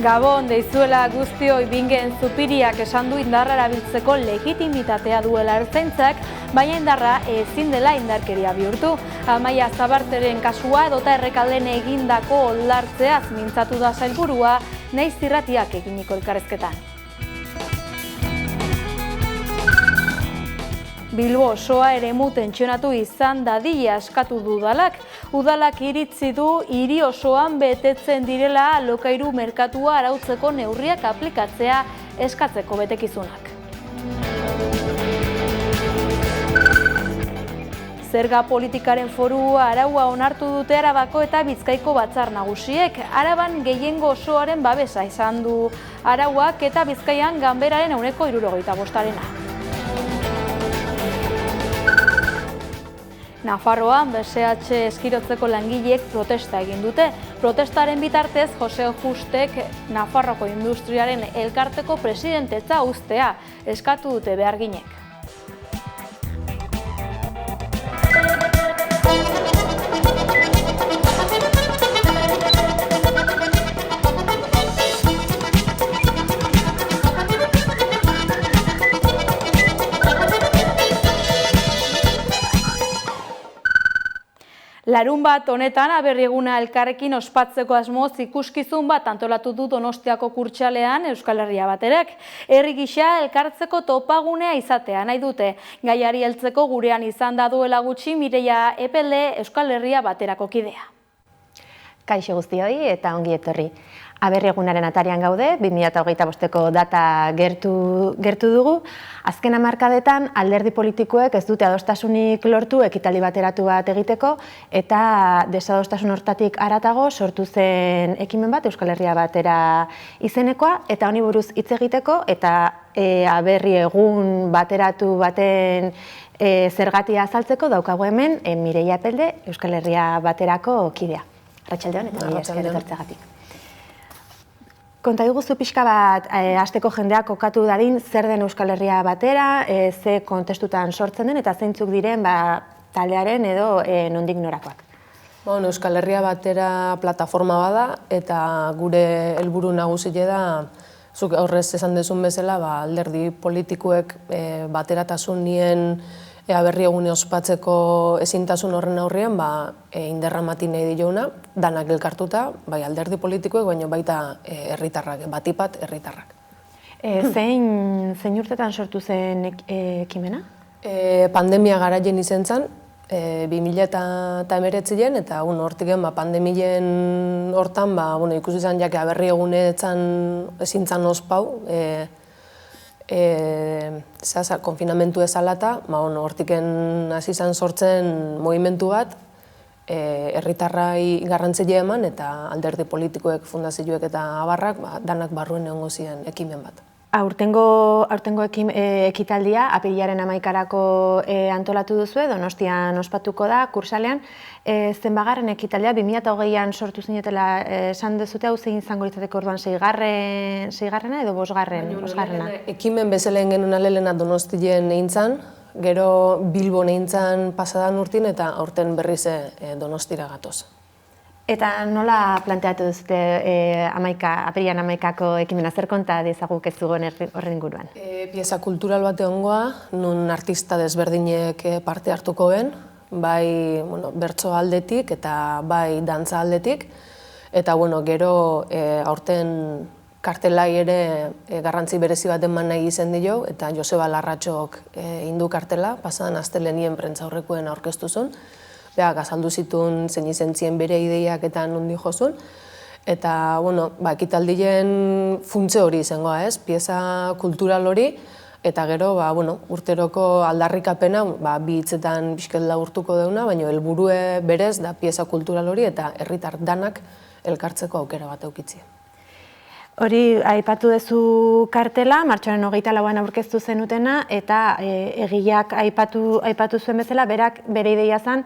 Gabon deizuela guztioi bingen zupiriak esan du indarra erabiltzeko legitimitatea duela ertzaintzak, baina indarra ezin dela indarkeria bihurtu. Amaia Zabarteren kasua edota Errekalden egindako oldartzeaz mintzatu da sailburua, naiz irratiak eginiko elkarrezketan. Bilbo osoa eremu tentsionatu izan dadila eskatu du udalak. Udalak iritzi du hiri osoan betetzen direla alokairu merkatua arautzeko neurriak aplikatzea eskatzeko betekizunak. Zerga politikaren forua araua onartu dute Arabako eta Bizkaiko batzar nagusiek. Araban gehiengo osoaren babesa izan du arauak eta Bizkaian ganberaren 75%. Nafarroan BSH eskirotzeko langileek protesta egin dute. Protestaren bitartez Jose Justek Nafarroko Industriaren Elkarteko presidentetza uztea eskatu dute beharginek. Larunbat honetan aberri eguna elkarrekin ospatzeko asmoz ikuskizun bat antolatu du Donostiako Kurtsalean Euskal Herria baterek. Herri gisa elkartzeko topagunea izatea nahi dute. Gaiari heltzeko gurean izan da duela gutxi Mireia Epelde Euskal Herria baterako kidea. Kaixo guztioi eta ongi etorri. Aberri egunaren atarian gaude, 2025ko data gertu dugu. Azken hamarkadetan alderdi politikoek ez dute adostasunik lortu ekitaldi bateratu bat egiteko eta desadostasun hortatik haratago sortu zen ekimen bat Euskal Herria batera izenekoa eta honi buruz hitz egiteko eta aberri egun bateratu baten zergatia azaltzeko daukagu hemen Mireia Epelde Euskal Herria baterako kidea. Arratsaldeon eta mila esker etortzeagatik. Konta iguzu pixka bat, hasteko jendeak kokatu dadin, zer den Euskal Herria batera, ze kontestutan sortzen den, eta zeintzuk diren taldearen edo nondik norakoak. Euskal Herria batera plataforma bada, eta gure helburu nagusia da, zuk aurrez esan dezun bezala, alderdi politikoek bateratasunien aberri egune ospatzeko ezintasun horren aurrean inderramati nahi diona, danak elkartuta, bai alderdi politikoek, baina baita herritarrak, batipat herritarrak. Zein urtetan sortu zen ekimena? Pandemia garaien izan zen, 2019 eta hortik pandemien hortan ikusi zen jake aberri egune ezin zan ospau, konfinamentu ezalata, hortiken hasi izan sortzen movimentu bat, herritarrai garrantzia eman eta alderdi politikoek, fundazioek eta abarrak danak barruen egongo ziren ekimen bat. Aurtengo ekitaldia apirilaren 11-arako antolatu duzue, Donostian ospatuko da, Kurtsalean. Zenbagarren ekitaldia, 2020an sortu zinetela esan dezute, hau zein izango litzateke orduan 6garrena edo 5garrena? Ekimen bezala genuen alelena Donostien eintzan, gero Bilbon eintzan pasadan urtin eta aurten berriz Donostira gatoz. Eta nola planteatu duzute apirilan 11ako ekimena, zer konta dezaguk ez dugun horren inguruan? Pieza kultural bat egongoa, nun artista desberdinek parte hartuko ben, bai bertso aldetik eta bai dantza aldetik. Eta gero aurten kartelai ere garrantzi berezi bat eman nahi izen dio, eta Joseba Larratxok indu kartela, pasadan astelenien prentzaurrekoen aurkeztu zuen. Azaldu zituen zein izentzien bere ideiak eta nondi jozun. Eta, ekitaldien funtze hori izangoa, pieza kultural hori, eta gero, urteroko aldarrikapena, bi hitzetan bizket laburtuko deuna, baina helburue berez da pieza kultural hori eta herritar danak elkartzeko aukera bat eukitzia. Hori, aipatu duzu kartela, martxoaren 24an aurkeztu zenutena, eta egileak aipatu zuen bezala, berak bere ideia zen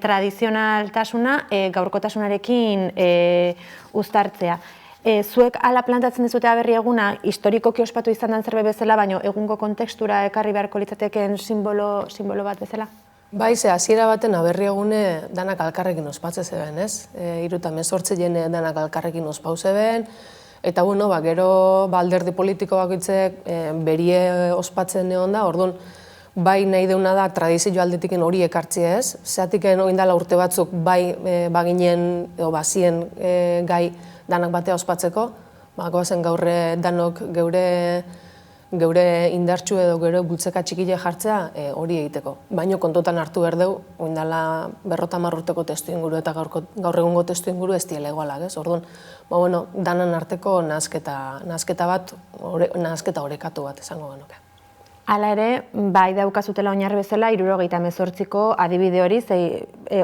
tradizionaltasuna gaurkotasunarekin uztartzea. Zuek hala plantatzen dizute aberri eguna, historikoki ospatu izan den zerbait bezala, baina egungo kontekstura ekarri beharko litzatekeen simbolo bat bezala? Bai, hasiera baten aberri egune danak alkarrekin ospatze zeben, ez? 2018 danak alkarrekin ospau zeben, Eta bueno, gero alderdi politiko bakoitzek berie ospatzen egon da, orduan bai nahi deuna da tradizio aldetiken hori ekartzea ez, zeatik oindala urte batzuk bai baginen edo bazien gai danak batea ospatzeko, goazen gaurre danok geure indartsu edo geure bultzeka txikile jartzea hori egiteko. Baina kontutan hartu behar dugu, oindala 50 urteko testu inguru eta gaur egungo testu inguru ez diela igualak, ez? Orduan, danan arteko nahasketa orekatu bat esango genuke. Hala ere, bai daukazutela oinarri bezala, 78ko adibide hori,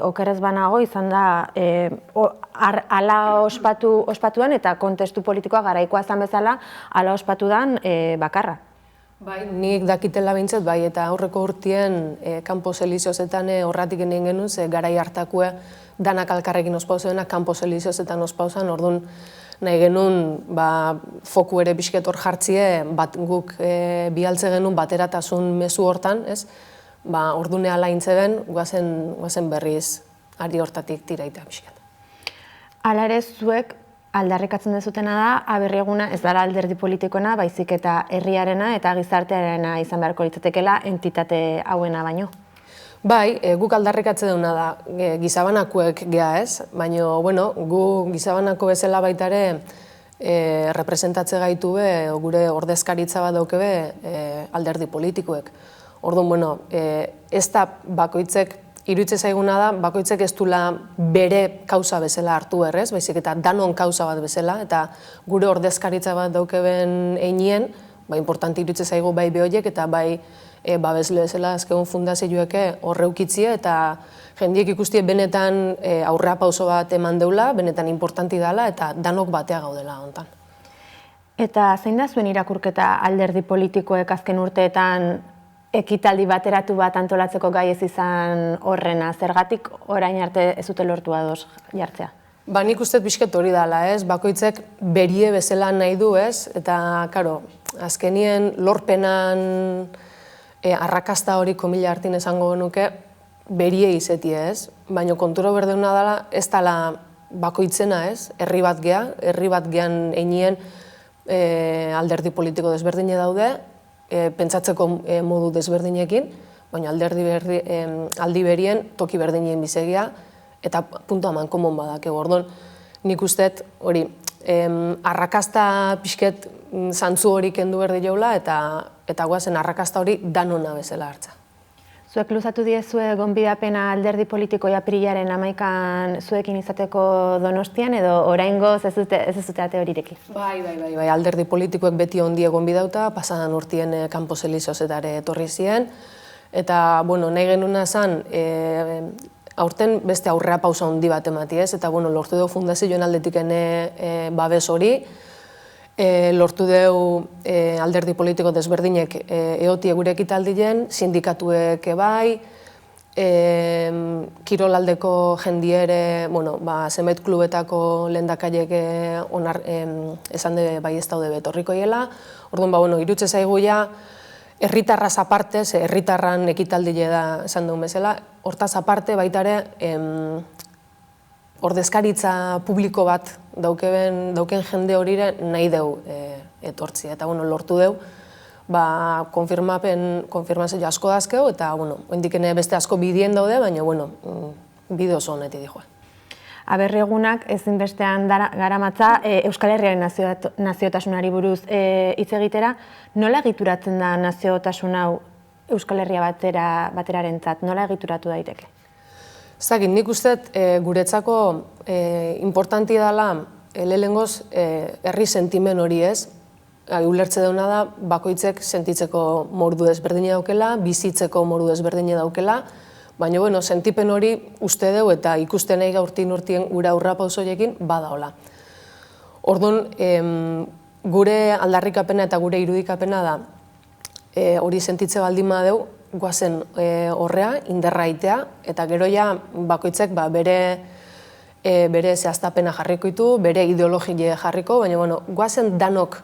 okerrez banago izan da ala ospatuan eta kontestu politikoa garaikoa zan bezala, ala ospatudan bakarra. Bai, nik dakitela bintzat, bai, eta aurreko urtien kanpo seliziozetan horratik egin genuen, ze garai hartakue danak alkarrekin ospauzenak kanpo seliziozetan ospauzan, orduan nahi genuen foku ere pixket hor jartzie, guk bialtze genuen bateratasun mezu hortan, ez? Ordunea laintze ben, guazen berriz ari hortatik tiraitea pixket. Hala ere, zuek aldarrikatzen dezutena da, Aberri-eguna ez dara alderdi politikoena, baizik eta herriarena eta gizartearena izan beharko litzatekeela entitate hauena baino. Bai, guk aldarrikatze duna da, gizabanakoek gea ez, baina, gu gizabanako bezala baitare representatze gaitu be, gure ordezkaritza bat daukebe alderdi politikoek. Orduan, ez da bakoitzek, iruditze zaiguna da, bakoitzek ez dula bere kausa bezala hartu errez, baizik eta danon kausa bat bezala, eta gure ordezkaritza bat daukeben einien, importanti iruditze zaigu bai behoiek eta bai babesle bezala azkegun fundazioeke horreukitzie eta jendiek ikustie benetan aurrea pauso bat eman deula, benetan importanti dela eta danok batea gaudela hontan. Eta zein da zuen irakurketa alderdi politikoek azken urteetan ekitaldi bateratu bat antolatzeko gai ez izan horrena? Zergatik orain arte ez dute lortu ados jartzea? Nik uste pixket hori dela, ez? Bakoitzek berie bezala nahi du, ez? Eta, karo, azkenien lorpenan arrakasta hori komila hartin esango genuke berie izetie, ez? Baina kontura berdeuna dela, ez dela bakoitzena, ez? Herri bat gean einien alderdi politiko desberdine daude, pentsatzeko modu desberdinekin, baina aldi berien toki berdinien bizegia, eta puntu haman komon badak orduan. Nik usteet hori, arrakasta pixket zantzu hori kendu berdi jaula, eta guazen arrakasta hori danona bezala hartza. Zuek luzatu diezue gonbidapena alderdi politiko apirilaren 11an zuekin izateko Donostian, edo oraingoz ez dute ate horireki? Bai, alderdi politikoek beti ondie gonbidauta, pasadan urtien kanpo seliziozetare etorri ziren, eta, nahi genuna zan, aurten beste aurrea pausa handi bat emati ez, eta lortu dugu fundazioen aldetiken babes hori, lortu dugu alderdi politiko desberdinek eotie gure ekitaldien, sindikatuek bai, kirolaldeko jendiere, zenbait klubetako lehendakaiek esan de bai ez daude betorriko hiela, orduan, irutze zaigu ja, herritarraz aparte, herritarran ekitaldile da esan duen bezala, hortaz aparte baitare ordezkaritza publiko bat dauken jende horire nahi deu etortzia. Eta lortu deu, konfirmazio asko dazkeu, eta oindikene beste asko bidien daude, baina bide oso honeti dijoa. Aberri-egunak ezinbestean garamatza Euskal Herriaren naziotasunari buruz hitz egitera. Nola egituratzen da naziotasun hau Euskal Herria baterarentzat? Nola egituratu daiteke? Zagin, nik usteet guretzako importanti dela lehengoz herri sentimen hori ez. Ulertze dauna da, bakoitzek sentitzeko modu desberdine daukela, bizitzeko modu desberdine daukela, baina, sentipen hori uste deu eta ikusten nahi gaurtin urtien gure aurra pausoiekin badaola. Orduan, gure aldarrikapena eta gure irudikapena da hori sentitze baldin badeu, guazen horrea, inderra itea, eta gero ja bakoitzek bere zehaztapena jarriko ditu, bere ideologie jarriko, baina guazen danok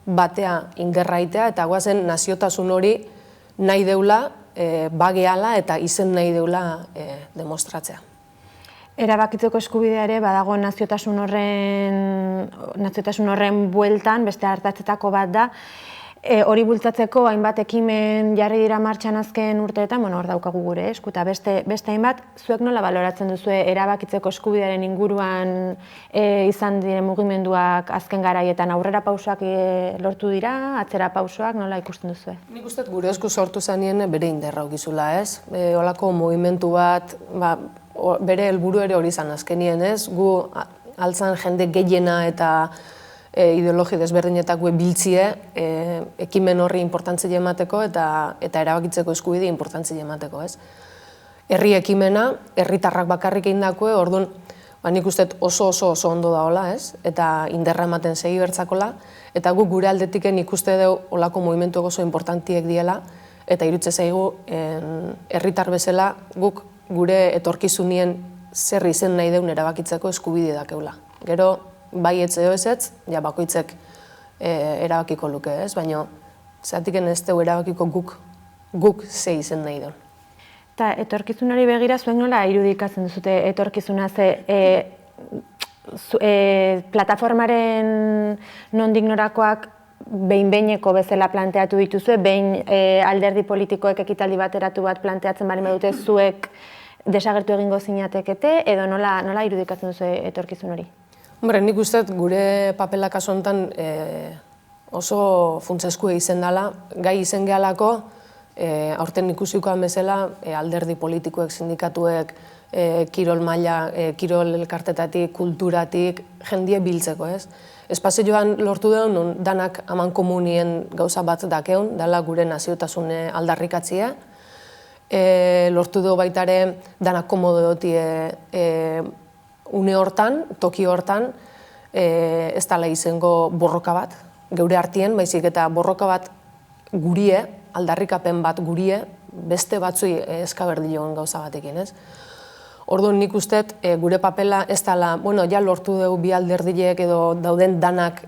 batea inderra itea, eta guazen naziotasun hori nahi deula, bageala eta izen nahi deula demostratzea. Erabakitzeko eskubidea ere badago naziotasun horren bueltan, beste hartatzetako bat da. Hori bultzatzeko hainbat ekimen jarri dira martxan azken urteetan, hor daukagu gure esku, eta beste hainbat, zuek nola baloratzen duzue erabakitzeko eskubidearen inguruan izan diren mugimenduak azken garaietan aurrera pausoak lortu dira, atzera pausoak, nola ikusten duzue? Nik uste gure esku sortu zanien bere inderra gizula, ez? Olako mugimendu bat, bere helburu ere hori izan azkenien, ez? Gu altzan jende gehiena eta ideologi desberdinetako biltzie ekimen horri importantzia emateko eta erabakitzeko eskubide importantzia emateko, ez? Herri ekimena, herritarrak bakarrik egindakoe, orduan, nik uste oso ondo daola, ez? Eta inderra ematen segi bertzakola, eta guk gure aldetiken ikuste dugu olako mugimendu oso importantiek diela, eta irutze zaigu herritar bezala guk gure etorkizunien zer izen nahi deun erabakitzeko eskubide dakeula. Gero, bai edo ezetz, bakoitzek erabakiko luke, ez? Baina, zeratiken ez dugu erabakiko guk ze izen nahi duen. Eta etorkizunari begira zuen nola irudikatzen duzute etorkizuna plataformaren nondik norakoak behin-behineko bezala planteatu dituzue, behin alderdi politikoek ekitaldi bateratu bat planteatzen bari badute zuek desagertu egingo zinatekete, edo nola irudikatzen duzue etorkizun hori? Hombre, nik uste gure papelak kasu honetan oso funtsezkoa izen dela, gai izen gehalako, aurten ikusikoan bezala alderdi politikoek, sindikatuek, kirol maila, kirol elkartetatik, kulturatik, jendie biltzeko, ez? Espazioan lortu dugu, non danak aman komunien gauza bat dakeun, dela gure naziotasune aldarrikatzia. Lortu dugu baitare danak komodo dotie une hortan, toki hortan, ez dala izango borroka bat, geure artien, baizik eta borroka bat gurie, aldarrikapen bat gurie, beste batzui eskaberdioen gauza batekin, ez? Orduan nik uste gure papela ez dala, ja lortu dugu bi alderdiek edo dauden danak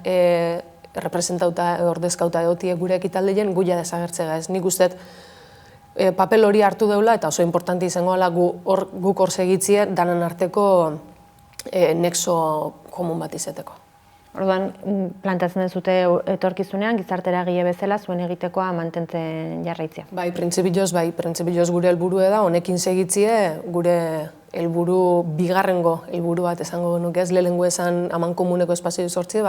representauta, ordezkauta egotiek gure ekitaldien, gu ja desagertzega, ez? Nik uste papel hori hartu deula eta oso importanti izango ala guk hor segitzie danan arteko nexo komun bat izeteko. Orduan, plantatzen duzute etorkizunean, gizartera gile bezala, zuen egitekoa mantentzen jarraitzea. Bai, printzipioz gure helburu da, honekin segitzie gure helburu bigarrengo helburu bat esango genuke ez, lehenengo esan aman komuneko espazio sortzi,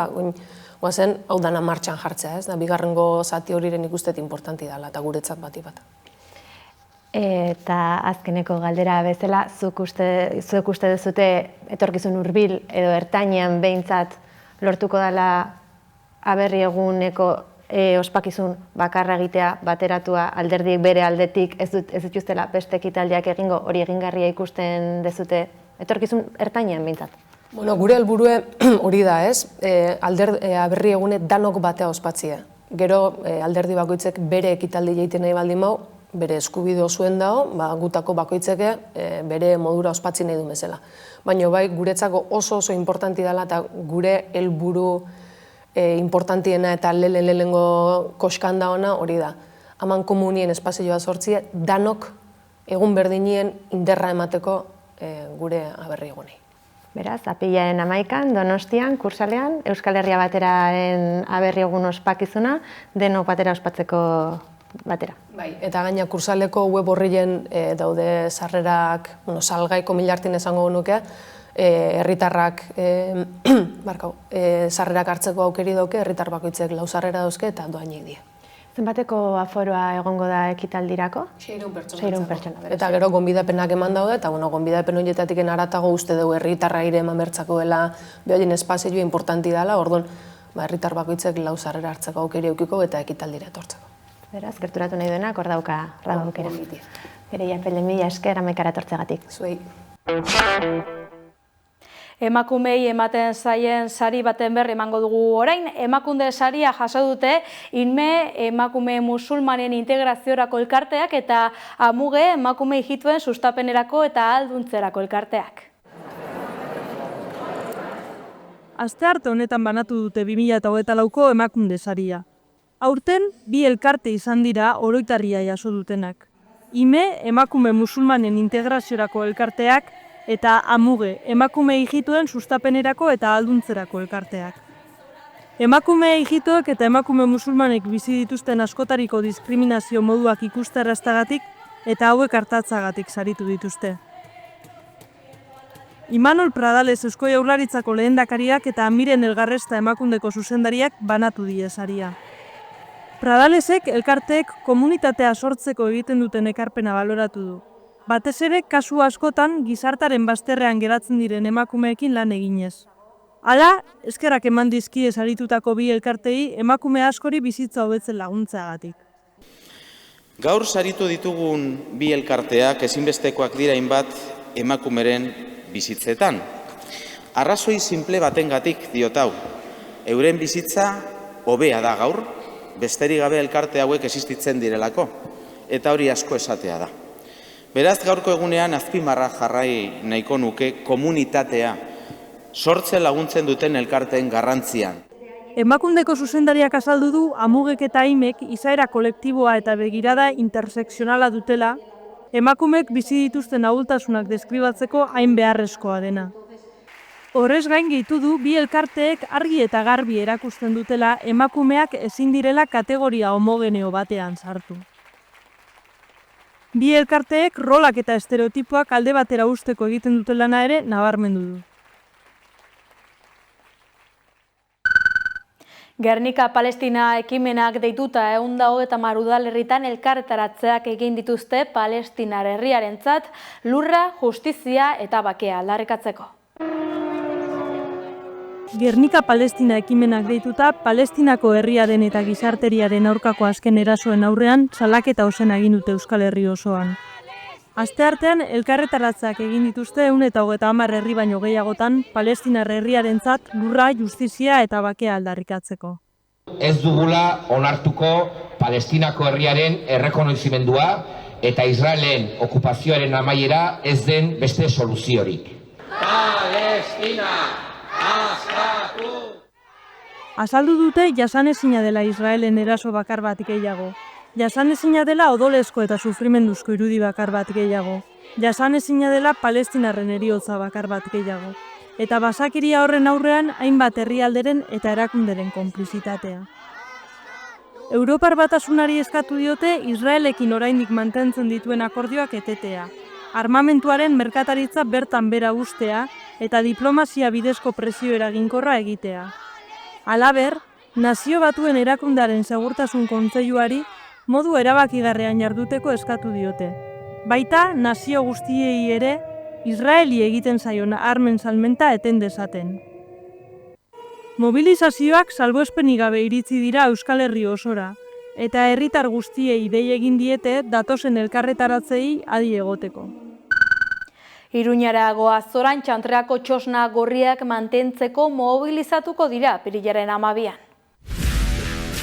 guazen hau dana martxan jartzea, ez da, bigarrengo zati horiren ikustet importanti dela eta guretzat bati bat. Eta azkeneko galdera bezala, zuek uste duzute etorkizun hurbil edo ertainean behintzat lortuko dela aberri eguneko ospakizun bakarra egitea, bateratua, alderdiek bere aldetik, ez dituztela beste ekitaldiak egingo, hori egingarria ikusten dezute etorkizun ertainean behintzat? Gure helburue hori da, ez? Aberri egune danok batea ospatzia. Gero alderdi bakoitzek bere ekitaldi egiten nahi baldin mau, bere eskubide osuen dago, gutako bakoitzeke bere modura ospatzi nahi du bezala. Baina bai, guretzako oso importanti dela eta gure helburu importantiena eta lehenengo koskanda ona hori da. Aman komunien espazioa sortzia, danok egun berdinien inderra emateko gure aberri egunei. Beraz, apirilaren 11an, Donostian, Kursalean, Euskal Herria Bateraren aberri egun ospakizuna, denok batera ospatzeko batera. Bai, eta gaina Kursaleko web horrien daude sarrerak, salgaiko milartin esango nuke, herritarrak sarrerak hartzeko aukeri dauke, herritar bakoitzek 4 sarrera dauzke eta doainik die. Zenbateko aforoa egongo da ekitaldirako? 600 pertsona. Eta gero gonbidapenak eman daude, eta gonbidapen horietatik haratago uste dugu herritarra ire eman bertzakoela, behoien espazioa importanti dela, orduan herritar bakoitzek 4 sarrera hartzeko aukeri eukiko eta ekitaldira etortzeko. Beraz, gerturatu nahi duenak, hor dauka aukera. Bere Iapelen mila esker Amaikara etortzegatik. Zuei. Emakumei ematen zaien sari baten berri emango dugu orain. Emakunde saria jaso dute INME emakume musulmanen integraziorako elkarteak eta AMUGE emakume ijituen sustapenerako eta ahalduntzerako elkarteak. Astearte honetan banatu dute 2024ko emakunde saria. Aurten, 2 elkarte izan dira oroitarria jaso dutenak. INME emakume musulmanen integraziorako elkarteak eta Amuge, emakume ijituen sustapenerako eta ahalduntzerako elkarteak. Emakume ijituek eta emakume musulmanek bizi dituzten askotariko diskriminazio moduak ikustaraztagatik eta hauek hartatzagatik saritu dituzte. Imanol Pradales Eusko Jaurlaritzako lehendakariak eta Miren Elgarresta emakundeko zuzendariak banatu die saria. Pradalesek elkarteek komunitatea sortzeko egiten duten ekarpena baloratu du. Batez ere, kasu askotan gizartaren bazterrean geratzen diren emakumeekin lan eginez. Hala, eskerrak eman dizkie saritutako bi elkartei emakume askori bizitza hobetzen laguntzeagatik. Gaur saritu ditugun bi elkarteak ezinbestekoak dira hainbat emakumeren bizitzetan. Arrazoi sinple batengatik diot hau. Euren bizitza hobea da gaur, besterik gabe elkarte hauek existitzen direlako, eta hori asko esatea da. Beraz, gaurko egunean azpimarra jarrai nahiko nuke komunitatea sortzen laguntzen duten elkarteen garrantzian. Emakundeko zuzendariak azaldu du Amugek eta Aimek izaera kolektiboa eta begirada intersekzionala dutela, emakumek bizi dituzten ahultasunak deskribatzeko hain beharrezkoa dena. Horrez gain gehitu du bi elkarteek argi eta garbi erakusten dutela emakumeak ezin direla kategoria homogeneo batean sartu. Bi elkarteek rolak eta estereotipoak alde batera usteko egiten duten lana ere nabarmendu du. Gernika Palestina ekimenak deituta 130 udalerritan elkarretaratzeak egin dituzte Palestinar herriarentzat lurra, justizia eta bakea aldarrikatzeko. Gernika Palestina ekimenak deituta Palestinako herriaren eta gizarteriaren aurkako azken erasoen aurrean salaketa ozen egin dute Euskal Herri osoan. Asteartean elkarretaratzeak egin dituzte 130 herri baino gehiagotan Palestinar herriarentzat lurra, justizia eta bakea aldarrikatzeko. Ez dugula onartuko Palestinako herriaren errekonoizimendua eta Israelen okupazioaren amaiera ez den beste soluziorik. Palestina! Azaldu dute jasanezina dela Israelen eraso bakar bat gehiago. Jasanezina dela odolezko eta sufrimenduzko irudi bakar bat gehiago. Jasanezina dela Palestinarren heriotza bakar bat gehiago. Eta basakiria horren aurrean hainbat herrialderen eta erakunderen konplizitatea. Europar Batasunari eskatu diote Israelekin oraindik mantentzen dituen akordioak etetea. Armamentuaren merkataritza bertan bera uztea eta diplomazia bidezko presio eraginkorra egitea. Halaber, Nazio Batuen erakundaren segurtasun kontseiluari modu erabakigarrean jarduteko eskatu diote. Baita, nazio guztiei ere, Israeli egiten zaion armen salmenta eten dezaten. Mobilizazioak salbuespenik gabe iritzi dira Euskal Herri osora, eta herritar guztiei dei egin diete datozen elkarretaratzei adi egoteko. Iruñara goazoran Txantreako txosna gorriak mantentzeko mobilizatuko dira apirilaren 12an.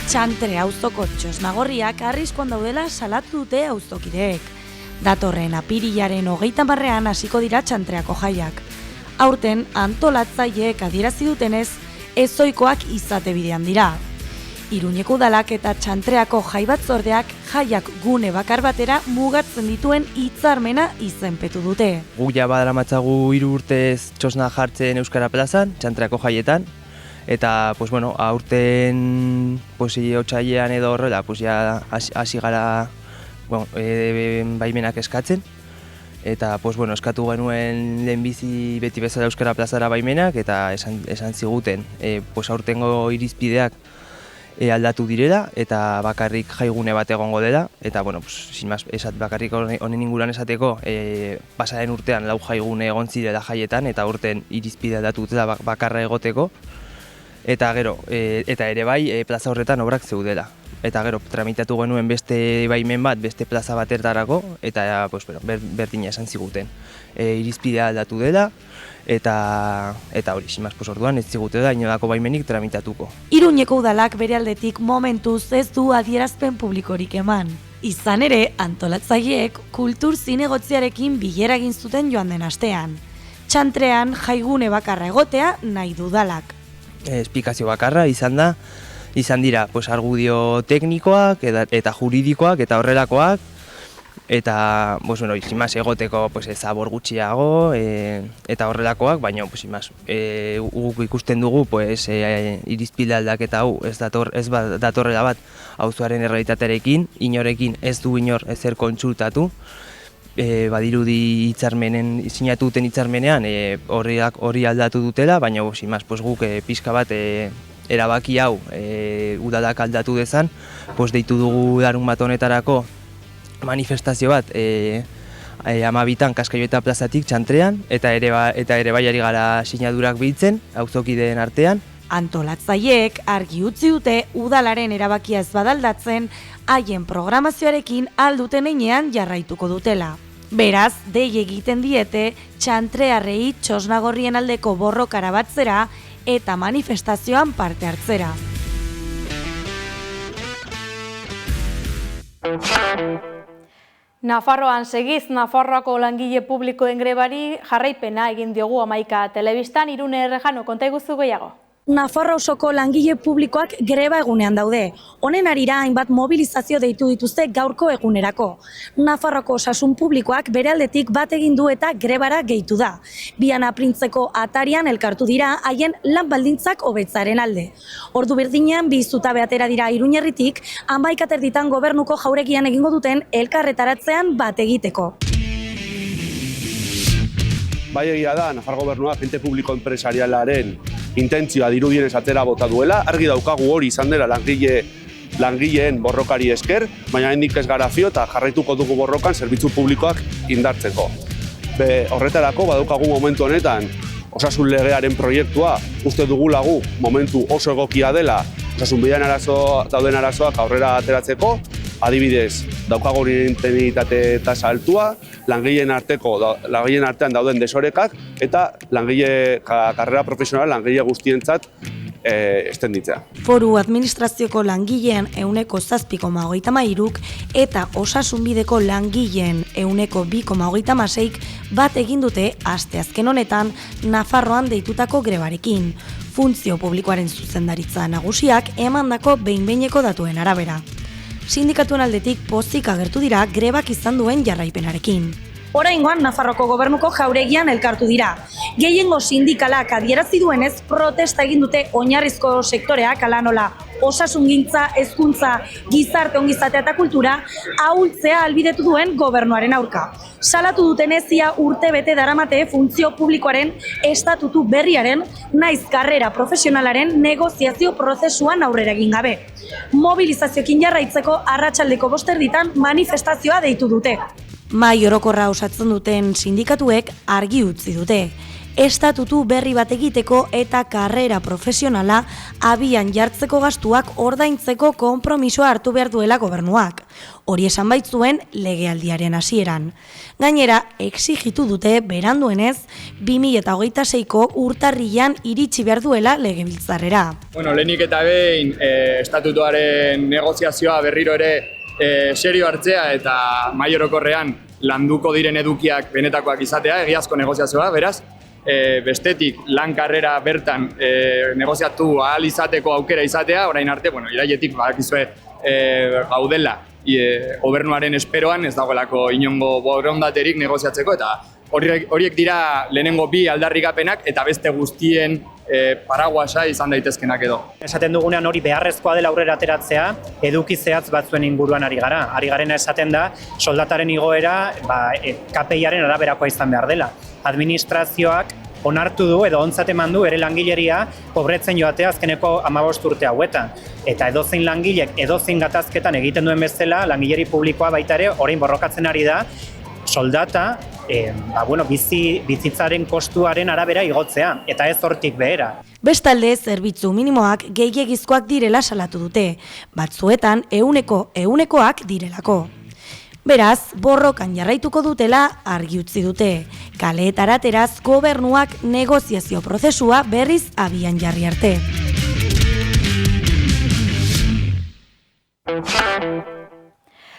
Txantre auzoko txosna gorriak arriskuan daudela salatu dute auzokideek. Datorren apirilaren 30ean hasiko dira Txantreako jaiak. Aurten antolatzaileek adierazi dutenez, ezoikoak izate bidean dira. Iruñeko udalak eta Txantreako jai batzordeak jaiak gune bakar batera mugatzen dituen hitzarmena izenpetu dute. Guk ja badaramatzagu 3 urtez txosna jartzen Euskara plazan, Txantreako jaietan, eta aurten otsailean edo horrela ja hasi gara baimenak eskatzen. Eta eskatu genuen lehenbizi beti bezala Euskara plazara baimenak eta esan ziguten aurtengo irizpideak aldatu direla eta bakarrik jaigune bat egongo dela eta bakarrik honen inguruan esateko pasaren urtean 4 jaigune egon zirela jaietan eta aurten irizpide aldatu dela bakarra egoteko eta gero eta ere bai plaza horretan obrak zeudela eta gero tramitatu genuen beste baimen bat beste plaza batertarako eta berdina esan ziguten irizpidea aldatu dela eta hori, orduan ez zigutela inolako baimenik tramitatuko. Iruñeko udalak bere aldetik momentuz ez du adierazpen publikorik eman. Izan ere, antolatzaileek kultur zinegotziarekin bilera egin zuten joan den astean. Txantrean jaigune bakarra egotea nahi du udalak. Esplikazio bakarra izan dira argudio teknikoak eta juridikoak eta horrelakoak eta imaz egoteko zabor gutxiago eta horrelakoak, baina guk ikusten dugu irizpide aldaketa hau ez datorrela bat auzoaren errealitatearekin, inorekin ez du inor ezer kontsultatu, badirudi sinatu duten hitzarmenean hori aldatu dutela, baina guk pixka bat erabaki hau udalak aldatu dezan, deitu dugu larunbat honetarako manifestazio bat 12an Kaskailueta plazatik Txantrean, eta ere baiari gara sinadurak biltzen auzokideen artean. Antolatzaileek argi utzi dute udalaren erabakia ez badaldatzen, haien programazioarekin alduten heinean jarraituko dutela. Beraz, dei egiten diete txantrearrei Txosnagorrien aldeko borrokara batzera eta manifestazioan parte hartzera. Nafarroan segiz, Nafarroako langile publikoen grebari jarraipena egin diogu Hamaika telebistan. Irune Errejano, konta iguzu gehiago. Nafarroa osoko langile publikoak greba egunean daude. Honen arira hainbat mobilizazio deitu dituzte gaurko egunerako. Nafarroako osasun publikoak bere aldetik bat egin du eta grebara gehitu da. Biana Printzeko atarian elkartu dira haien lan baldintzak hobetzaren alde. Ordu berdinean bi zutabe atera dira Iruñerritik, Hamaika terditan gobernuko jauregian egingo duten elkarretaratzean bat egiteko. Bai egia da, Nafar gobernua agente publiko enpresarialaren intentzioa dirudienez atera bota duela, argi daukagu hori izan dela langileen borrokari esker, baina hendik ez gara fio eta jarraituko dugu borrokan zerbitzu publikoak indartzeko. Horretarako badaukagu momentu honetan osasun legearen proiektua, uste dugulagu momentu oso egokia dela osasun bidean dauden arazoak aurrera ateratzeko, adibidez, daukagu intenitate tasa altua, langileen artean dauden desorekak eta karrera profesional langile guztientzat estenditzea. Foru administrazioko langileen 7,33 eta osasunbideko langileen 2,26 bat egin dute asteazken honetan Nafarroan deitutako grebarekin. Funtzio publikoaren zuzendaritza nagusiak emandako behin-behineko datuen arabera. Sindikatuen aldetik pozik agertu dira grebak izan duen jarraipenarekin. Oraingoan Nafarroko gobernuko jauregian elkartu dira. Gehiengo sindikalak adierazi duenez protesta egin dute oinarrizko sektoreak hala nola osasungintza, hezkuntza, gizarte ongizatea eta kultura ahultzea ahalbidetu duen gobernuaren aurka. Salatu dutenez ia urtebete daramate funtzio publikoaren estatutu berriaren naiz karrera profesionalaren negoziazio prozesuan aurrera egin gabe. Mobilizazioekin jarraitzeko arratsaldeko 5 manifestazioa deitu dute. Mahai orokorra osatzen duten sindikatuek argi utzi dute. Estatutu berri bat egiteko eta karrera profesionala abian jartzeko gastuak ordaintzeko konpromisoa hartu behar duela gobernuak. Hori esan baitzuen legealdiaren hasieran. Gainera, exigitu dute beranduenez 2026ko urtarrilean iritsi behar duela legebiltzarrera. Lehenik eta behin estatutuaren negoziazioa berriro ere serio hartzea eta mahai orokorrean landuko diren edukiak benetakoak izatea, egiazko negoziazioa, beraz. Bestetik, lan karrera bertan negoziatu ahal izateko aukera izatea, orain arte, irailetik badakizue gaudela gobernuaren esperoan, ez dagoelako inongo borondaterik negoziatzeko, eta horiek dira lehenengo bi aldarrikapenak eta beste guztien paraguasa izan daitezkenak edo. Esaten dugunean hori beharrezkoa dela aurrera ateratzea, eduki zehatz batzuen inguruan ari gara. Ari garena esaten da, soldataren igoera KPI-aren araberakoa izan behar dela. Administrazioak onartu du edo ontzat eman du ere langileria pobretzen joatea azkeneko 15 urte hauetan. Eta edozein langilek edozein gatazketan egiten duen bezala, langileri publikoa baita ere orain borrokatzen ari da, soldata bizitzaren kostuaren arabera igotzea, eta ez hortik behera. Bestalde, zerbitzu minimoak gehiegizkoak direla salatu dute, batzuetan 100%ak direlako. Beraz, borrokan jarraituko dutela argi utzi dute. Kaleetara ateraz gobernuak negoziazio prozesua berriz abian jarri arte.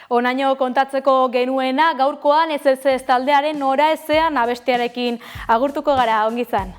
Onaino kontatzeko genuena, gaurkoan ez taldearen nora ezean abestiarekin agurtuko gara, ongi izan.